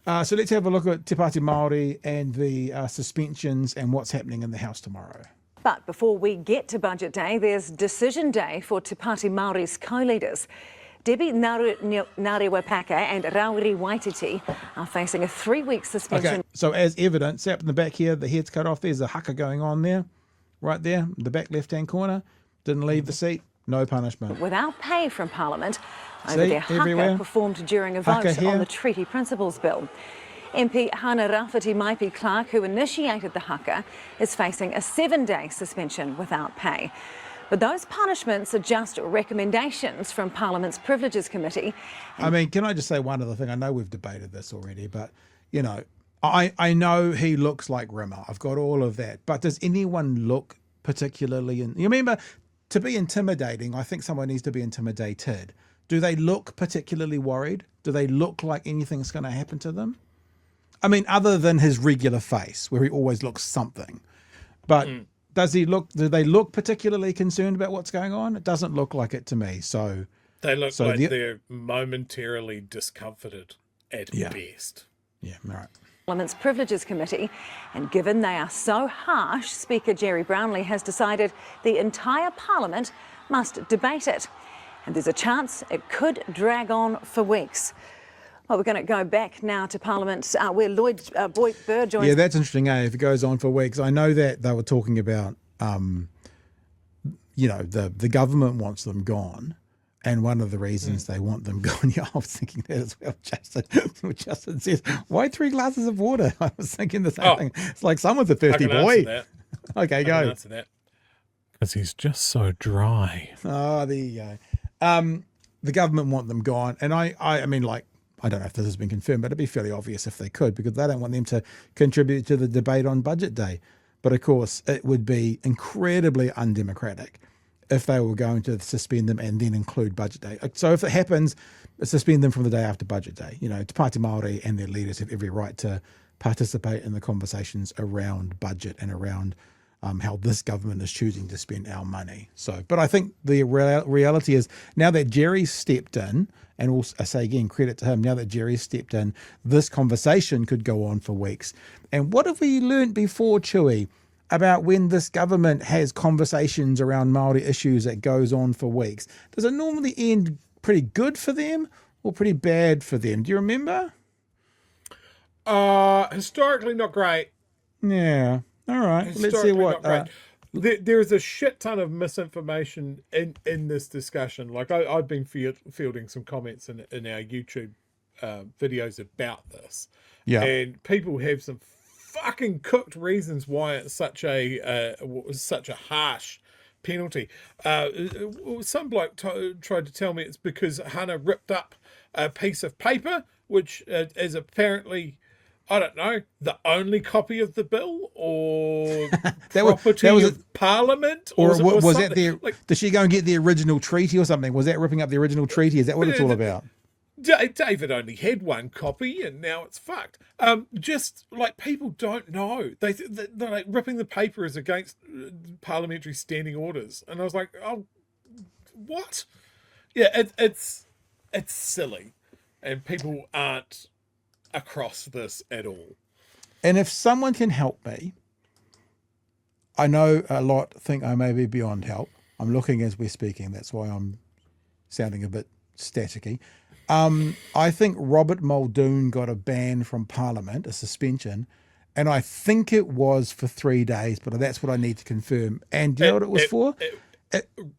So let's have a look at Te Pāti Māori and the suspensions and what's happening in the House tomorrow. But before we get to Budget Day, there's Decision Day for Te Pāti Māori's co-leaders. Debbie Ngarewa-Packer and Rawiri Waititi are facing a 3-week suspension. Okay, so as evidence, up in the back here, the head's cut off. There's a haka going on there, right there, the back left-hand corner. Didn't leave the seat, no punishment. Without pay from Parliament over their haka everywhere. Performed during a vote on the Treaty Principles Bill. MP Hana-Rawhiti Maipi-Clarke, who initiated the haka, is facing a 7-day suspension without pay. But those punishments are just recommendations from Parliament's Privileges Committee. I mean, can I just say one other thing? I know we've debated this already, but, you know, I know he looks like Rimmer. I've got all of that. But does anyone look particularly... You remember, to be intimidating, I think someone needs to be intimidated. Do they look particularly worried? Do they look like anything's going to happen to them? I mean, other than his regular face, where he always looks something. But... do they look particularly concerned about what's going on? It doesn't look like it to me. So they look like they're momentarily discomforted at best. Yeah, all right. Parliament's Privileges Committee, and given they are so harsh, Speaker Gerry Brownlee has decided the entire Parliament must debate it. And there's a chance it could drag on for weeks. Well, we're going to go back now to Parliament where Lloyd Boyd-Burr joins. Yeah, that's interesting, if it goes on for weeks. I know that they were talking about, you know, the government wants them gone. And one of the reasons they want them gone, I was thinking that as well, Justin says, why 3 glasses of water? I was thinking the same thing. It's like someone's a thirsty boy. Okay, go. I can answer that. Because he's just so dry. Oh, there you go. The government want them gone. And I mean, like, I don't know if this has been confirmed, but it'd be fairly obvious if they could, because they don't want them to contribute to the debate on Budget Day. But of course, it would be incredibly undemocratic if they were going to suspend them and then include Budget Day. So if it happens, suspend them from the day after Budget Day. You know, Te Pāti Māori and their leaders have every right to participate in the conversations around budget and around how this government is choosing to spend our money. So, but I think the reality is now that Gerry's stepped in, and also, I say again, credit to him, now that Gerry's stepped in, this conversation could go on for weeks. And what have we learnt before, Chewie, about when this government has conversations around Māori issues that goes on for weeks? Does it normally end pretty good for them or pretty bad for them? Do you remember? Historically, not great. Yeah. All right. Let's see what... There's a shit ton of misinformation in this discussion. Like I've been fielding some comments in our YouTube videos about this. Yeah. And people have some fucking cooked reasons why it's such a harsh penalty. Some bloke tried to tell me it's because Hana ripped up a piece of paper, which is apparently... I don't know, the only copy of the bill, or property of Parliament, or was that the? Like, did she go and get the original treaty or something? Was that ripping up the original treaty? Is that what it's all about? David only had one copy, and now it's fucked. Just like people don't know, they're like ripping the paper is against parliamentary standing orders, and I was like, oh, what? Yeah, it's silly, and people aren't across this at all. And if someone can help me, I know a lot think I may be beyond help. I'm looking as we're speaking. That's why I'm sounding a bit staticky. I think Robert Muldoon got a ban from Parliament, a suspension, and I think it was for 3 days, but that's what I need to confirm. And do you know what it was for?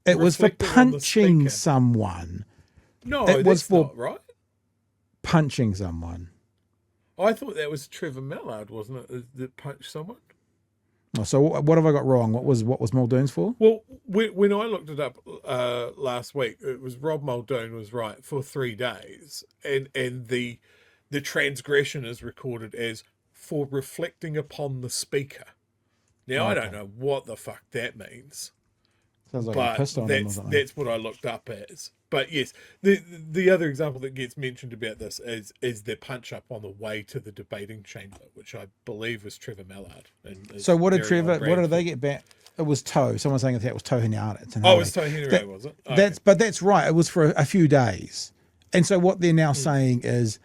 It was for punching someone. No, it was for not right. Punching someone. I thought that was Trevor Mallard, wasn't it, that punched someone? Oh, so what have I got wrong? What was Muldoon's for? Well, when I looked it up last week, it was Rob Muldoon was right for 3 days, and the transgression is recorded as for reflecting upon the Speaker. Now I don't know what the fuck that means. Sounds like pissed on him or something. That's what I looked up as. But yes, the other example that gets mentioned about this is their punch up on the way to the debating chamber, which I believe was Trevor Mallard. So what did they get back? It was Tau. Someone saying that it was Tau Hinara. Oh, it was Tau Hinara, was it? Okay. That's right. It was for a few days. And so what they're now saying is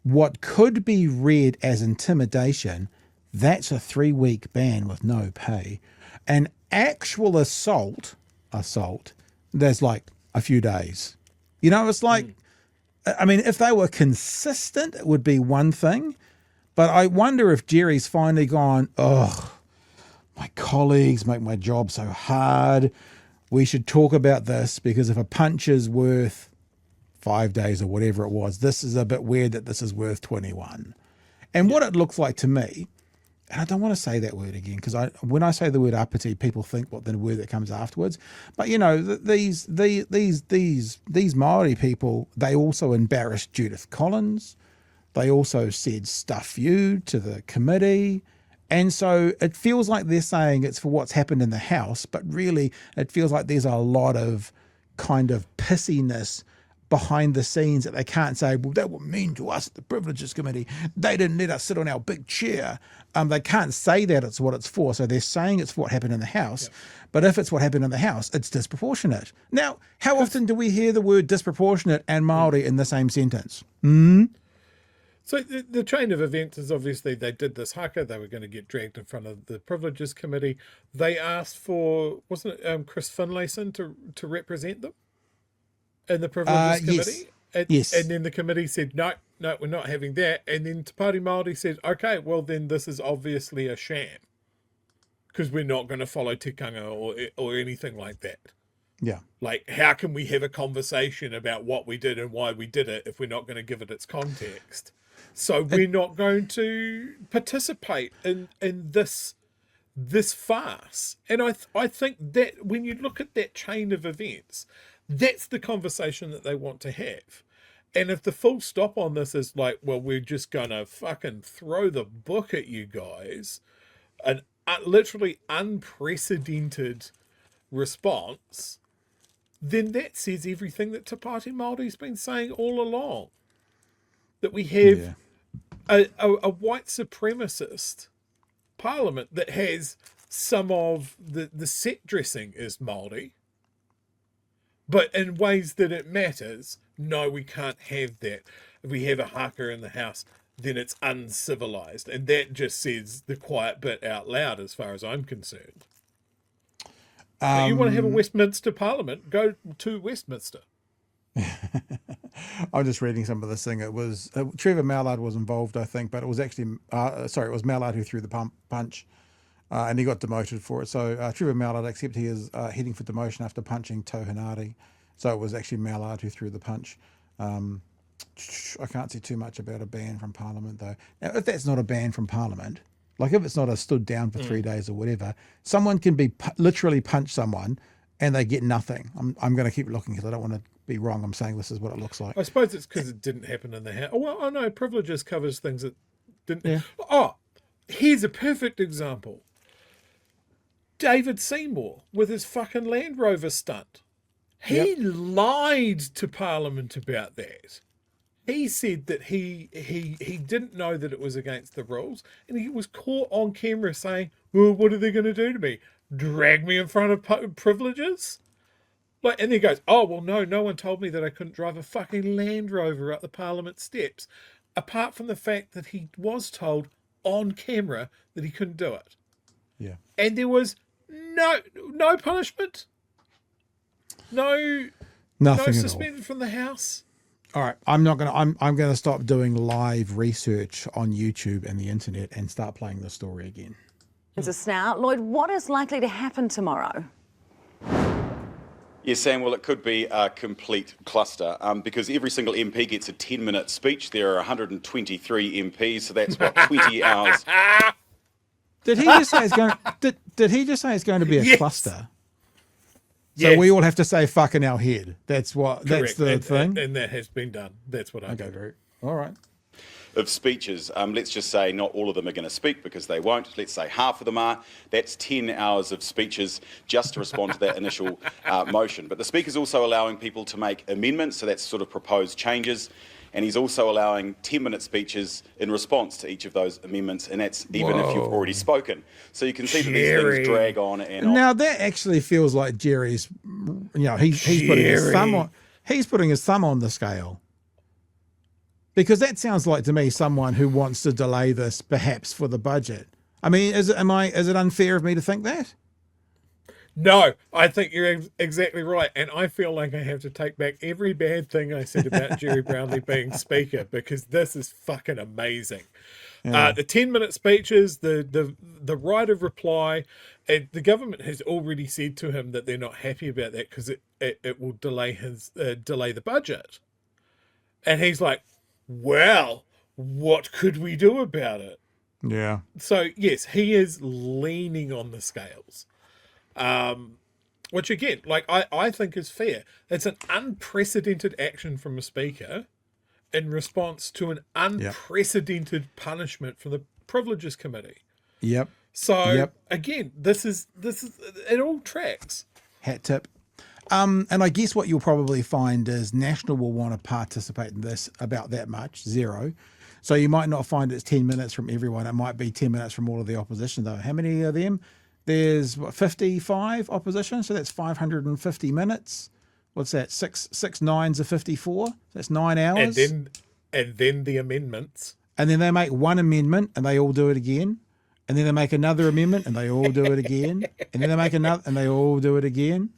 what could be read as intimidation, that's a 3-week ban with no pay. An actual assault, there's like a few days. You know, it's like, I mean, if they were consistent, it would be one thing. But I wonder if Gerry's finally gone, oh, my colleagues make my job so hard. We should talk about this, because if a punch is worth 5 days or whatever it was, this is a bit weird that this is worth 21. And what it looks like to me, and I don't want to say that word again, because when I say the word apathy, people think what the word that comes afterwards. But you know, these Māori people, they also embarrassed Judith Collins. They also said stuff you to the committee. And so it feels like they're saying it's for what's happened in the House, but really it feels like there's a lot of kind of pissiness behind the scenes that they can't say, well, that were mean to us at the Privileges Committee. They didn't let us sit on our big chair. They can't say that it's what it's for. So they're saying it's for what happened in the House. Yep. But if it's what happened in the House, it's disproportionate. Now, how often do we hear the word disproportionate and Māori in the same sentence? So the chain of events is obviously they did this haka. They were going to get dragged in front of the Privileges Committee. They asked for, wasn't it Chris Finlayson to represent them in the Privileges Committee? Yes. And then the committee said, no, we're not having that. And then Te Pāti Māori said, okay, well then this is obviously a sham, because we're not going to follow tikanga or anything like that. Yeah. Like, how can we have a conversation about what we did and why we did it if we're not going to give it its context? So we're not going to participate in this farce. And I think that when you look at that chain of events, that's the conversation that they want to have. And if the full stop on this is like, well, we're just going to fucking throw the book at you guys, an literally unprecedented response, then that says everything that Te Pāti Māori's been saying all along. That we have a white supremacist parliament that has some of the set dressing is Māori, but in ways that it matters, no, we can't have that. If we have a haka in the House, then it's uncivilized. And that just says the quiet bit out loud as far as I'm concerned. You want to have a Westminster Parliament, go to Westminster. I'm just reading some of this thing. It was Trevor Mallard was involved, I think, but it was actually it was Mallard who threw the punch, and he got demoted for it. So Trevor Mallard, except he is heading for demotion after punching Tauhanari. So it was actually Mallard who threw the punch. I can't see too much about a ban from Parliament, though. Now, if that's not a ban from Parliament, like if it's not a stood down for 3 days or whatever, someone can be literally punch someone and they get nothing. I'm going to keep looking because I don't want to be wrong. I'm saying this is what it looks like. I suppose it's because it didn't happen in the House. Oh, well, I know Privileges covers things that didn't. Yeah. Oh, here's a perfect example. David Seymour with his fucking Land Rover stunt. He lied to Parliament about that. He said that he didn't know that it was against the rules, and he was caught on camera saying, well, what are they going to do to me? Drag me in front of Privileges? Like, and he goes, oh, well, no one told me that I couldn't drive a fucking Land Rover up the Parliament steps, apart from the fact that he was told on camera that he couldn't do it. Yeah. And there was no punishment. Nothing no at all. suspended from the House. All right, I'm going to stop doing live research on YouTube and the internet and start playing the story again. Now, Lloyd, what is likely to happen tomorrow? Yes, Sam, well, it could be a complete cluster because every single MP gets a 10-minute speech. There are 123 MPs, so that's what, 20 hours. Did he just say it's going? Did he just say it's going to be a cluster? So we all have to say "fuck" in our head. That's what. Correct. That's the thing. And that has been done. That's what I do. Okay, all right. Of speeches, let's just say not all of them are going to speak because they won't. Let's say half of them are. That's 10 hours of speeches just to respond to that initial motion. But the Speaker's also allowing people to make amendments, so that's sort of proposed changes. And he's also allowing 10-minute speeches in response to each of those amendments, and that's even if you've already spoken. So you can see that these things drag on and on. Now that actually feels like Gerry's, he's putting his thumb on. He's putting his thumb on the scale. Because that sounds like to me someone who wants to delay this perhaps for the budget. I mean, is it unfair of me to think that? No, I think you're exactly right. And I feel like I have to take back every bad thing I said about Gerry Brownlee being Speaker, because this is fucking amazing. Yeah. The 10-minute speeches, the right of reply, and the government has already said to him that they're not happy about that because it will delay the budget. And he's like, well, what could we do about it? Yeah. So, yes, he is leaning on the scales. Which again, like I think is fair. It's an unprecedented action from a speaker in response to an unprecedented punishment from the Privileges Committee. Yep. So again, this is it all tracks. Hat tip. And I guess what you'll probably find is National will want to participate in this about that much, 0. So you might not find it's 10 minutes from everyone. It might be 10 minutes from all of the opposition, though. How many of them? There's 55 opposition, so that's 550 minutes. What's that? Six nines of 54. That's 9 hours. And then the amendments. And then they make one amendment, and they all do it again. And then they make another amendment, and they all do it again. And then they make another, and they all do it again.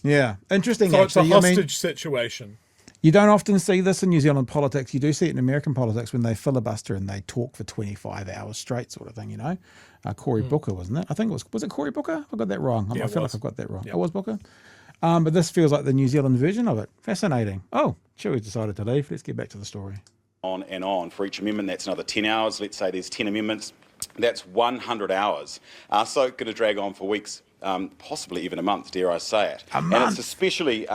Yeah, interesting. So actually. It's a hostage situation. You don't often see this in New Zealand politics. You do see it in American politics when they filibuster and they talk for 25 hours straight, sort of thing, you know. Cory Booker, wasn't it? I think was it Cory Booker? I got that wrong. I feel like I've got that wrong. It was Booker. But this feels like the New Zealand version of it. Fascinating. Oh, Chewie decided to leave. Let's get back to the story. On and on. For each amendment, that's another 10 hours. Let's say there's 10 amendments. That's 100 hours. So going to drag on for weeks. Possibly even a month, dare I say it. A month. And it's especially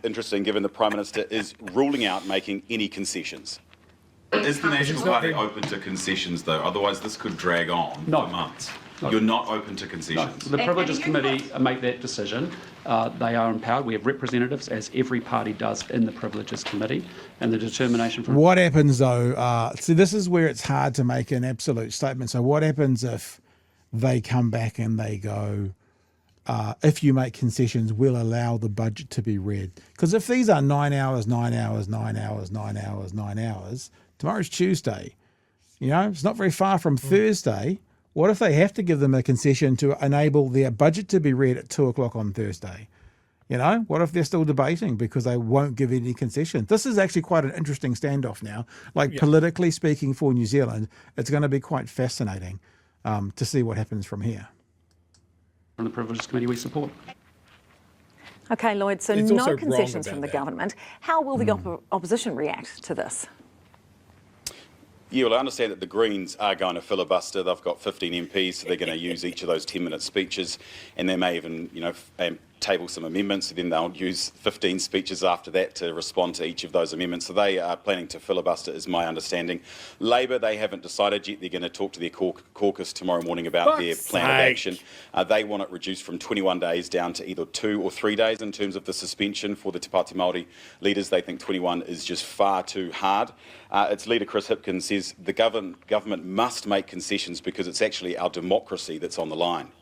interesting given the Prime Minister is ruling out making any concessions. Is the National Party open to concessions, though? Otherwise, this could drag on for months. You're not open to concessions? No. The Privileges Committee make that decision. They are empowered. We have representatives, as every party does, in the Privileges Committee. And the determination from... What happens, though, see, this is where it's hard to make an absolute statement. So what happens if they come back and they go... if you make concessions, we'll allow the budget to be read. Because if these are 9 hours, 9 hours, 9 hours, 9 hours, 9 hours, tomorrow's Tuesday. You know, it's not very far from Thursday. What if they have to give them a concession to enable their budget to be read at 2 o'clock on Thursday? You know, what if they're still debating because they won't give any concession? This is actually quite an interesting standoff now. Like politically speaking for New Zealand, it's going to be quite fascinating to see what happens from here. From the Privileges Committee, we support. Okay, Lloyd, so no concessions from the government. How will the opposition react to this? Yeah, well, I understand that the Greens are going to filibuster. They've got 15 MPs, so they're going to use each of those 10-minute speeches, and they may even, you know, table some amendments, and then they'll use 15 speeches after that to respond to each of those amendments. So they are planning to filibuster, is my understanding. Labor, they haven't decided yet. They're going to talk to their caucus tomorrow morning about their plan of action. They want it reduced from 21 days down to either 2 or 3 days in terms of the suspension for the Te Pāti Māori leaders. They think 21 is just far too hard. Its leader, Chris Hipkins, says the government must make concessions because it's actually our democracy that's on the line.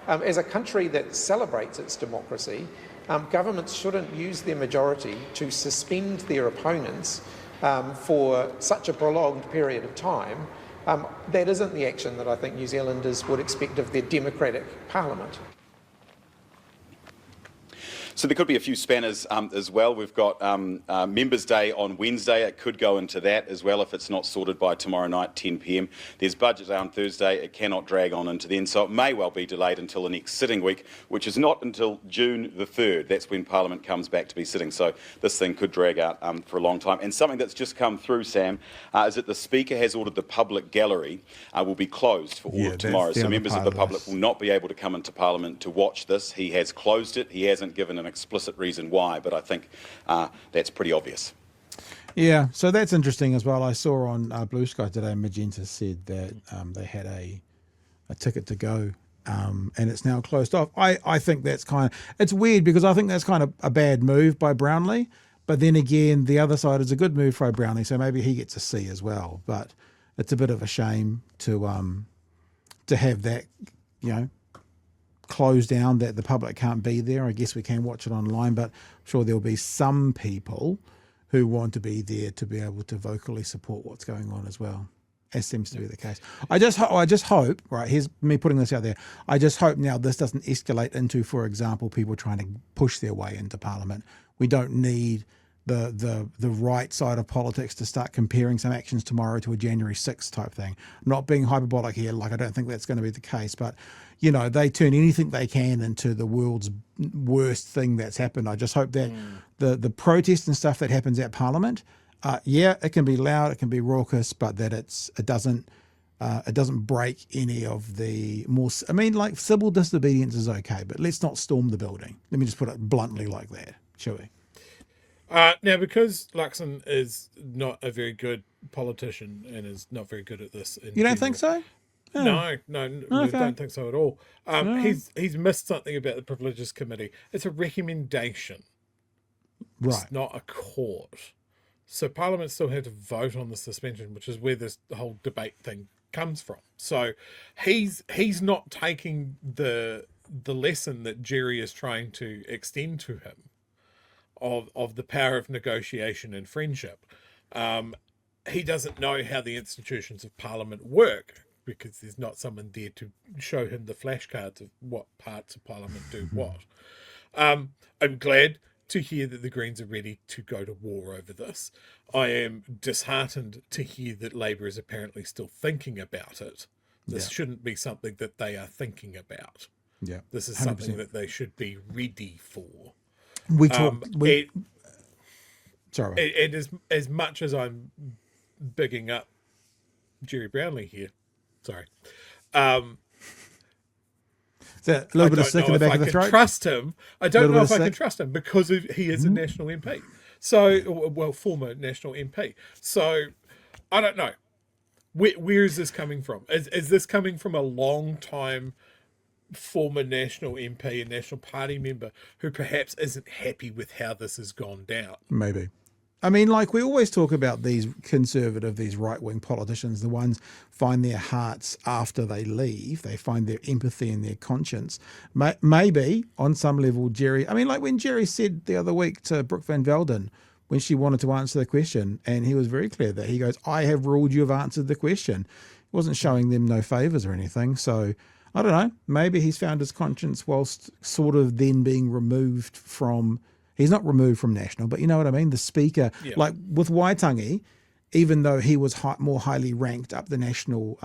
As a country that celebrates its democracy, governments shouldn't use their majority to suspend their opponents for such a prolonged period of time. That isn't the action that I think New Zealanders would expect of their democratic parliament. So there could be a few spanners as well. We've got Members' Day on Wednesday. It could go into that as well if it's not sorted by tomorrow night, 10 p.m. There's Budget Day on Thursday. It cannot drag on into then. So it may well be delayed until the next sitting week, which is not until June the 3rd. That's when Parliament comes back to be sitting. So this thing could drag out for a long time. And something that's just come through, Sam, is that the Speaker has ordered the public gallery will be closed for all of tomorrow. So members of the public will not be able to come into Parliament to watch this. He has closed it. He hasn't given an explicit reason why, but I think that's pretty obvious. Yeah, so that's interesting as well. I saw on Blue Sky today, Magenta said that they had a ticket to go and it's now closed off. I think that's kind of, it's weird because I think that's kind of a bad move by Brownlee, but then again, the other side is a good move by Brownlee, so maybe he gets a C as well. But it's a bit of a shame to have that, you know, closed down, that the public can't be there. I guess we can watch it online, but I'm sure there'll be some people who want to be there to be able to vocally support what's going on as well. As seems to be the case. I just hope, right, here's me putting this out there, I just hope now this doesn't escalate into, for example, people trying to push their way into Parliament. We don't need the right side of politics to start comparing some actions tomorrow to a January 6th type thing. I'm not being hyperbolic here, like I don't think that's going to be the case, but you know, they turn anything they can into the world's worst thing that's happened. I just hope that the protest and stuff that happens at Parliament, yeah, it can be loud, it can be raucous, but that it doesn't break any of the more. I mean, like civil disobedience is okay, but let's not storm the building. Let me just put it bluntly like that, Chewie. Now, because Luxon is not a very good politician and is not very good at this. You don't think so? No, I don't think so at all. He's missed something about the Privileges Committee. It's a recommendation. Right. It's not a court. So Parliament still had to vote on the suspension, which is where this whole debate thing comes from. So he's not taking the lesson that Gerry is trying to extend to him of the power of negotiation and friendship. He doesn't know how the institutions of Parliament work because there's not someone there to show him the flashcards of what parts of Parliament do what. I'm glad to hear that the Greens are ready to go to war over this. I am disheartened to hear that Labour is apparently still thinking about it. This shouldn't be something that they are thinking about. Yeah, this is 100%. Something that they should be ready for. We talked. Sorry. It is, as much as I'm bigging up Gerry Brownlee here. Sorry. Is that a little bit of stick in the back of the throat? Trust him. I don't know if I can trust him because he is a national MP. So, well, former national MP. So, I don't know. Where is this coming from? Is this coming from a long time former national MP and National Party member who perhaps isn't happy with how this has gone down? Maybe. I mean, like we always talk about these conservative, these right-wing politicians, the ones find their hearts after they leave. They find their empathy and their conscience. Maybe on some level, Gerry, I mean, like when Gerry said the other week to Brooke Van Velden, when she wanted to answer the question, and he was very clear that he goes, I have ruled you have answered the question. He wasn't showing them no favours or anything. So I don't know, maybe he's found his conscience whilst sort of then being removed from, he's not removed from national, but you know what I mean? The speaker, like with Waitangi, even though he was more highly ranked up the national,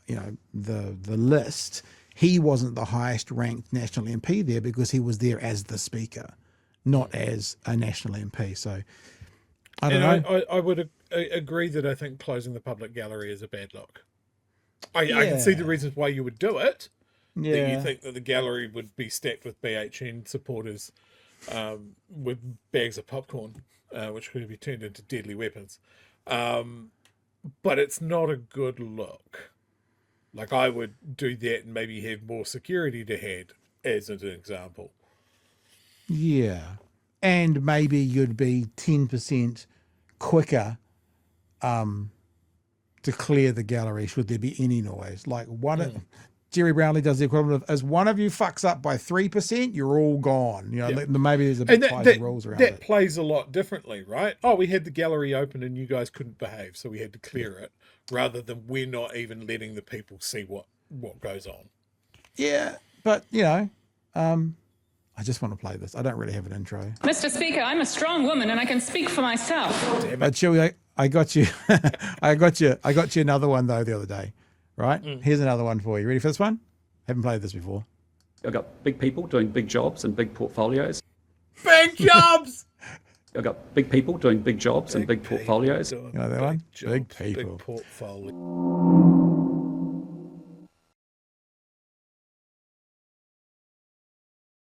the list, he wasn't the highest ranked national MP there because he was there as the speaker, not as a national MP. So I don't know. I would agree that I think closing the public gallery is a bad look. I can see the reasons why you would do it. Yeah. That you think that the gallery would be stacked with BHN supporters with bags of popcorn, which could be turned into deadly weapons. But it's not a good look. Like, I would do that and maybe have more security to hand, as an example. Yeah. And maybe you'd be 10% quicker to clear the gallery should there be any noise. Like, Gerry Brownlee does the equivalent of, as one of you fucks up by 3%, you're all gone. You know, maybe there's a bit tighter rules around it. That plays a lot differently, right? Oh, we had the gallery open and you guys couldn't behave, so we had to clear it, rather than we're not even letting the people see what goes on. Yeah, but, you know, I just want to play this. I don't really have an intro. Mr. Speaker, I'm a strong woman and I can speak for myself. But Chewie, I got you. I got you another one, though, the other day. Right? Here's another one for you. Ready for this one? Haven't played this before. I've got big people doing big jobs and big portfolios. Big jobs! I've got big people doing big jobs and big portfolios. You know that one? Big people. Big portfolio.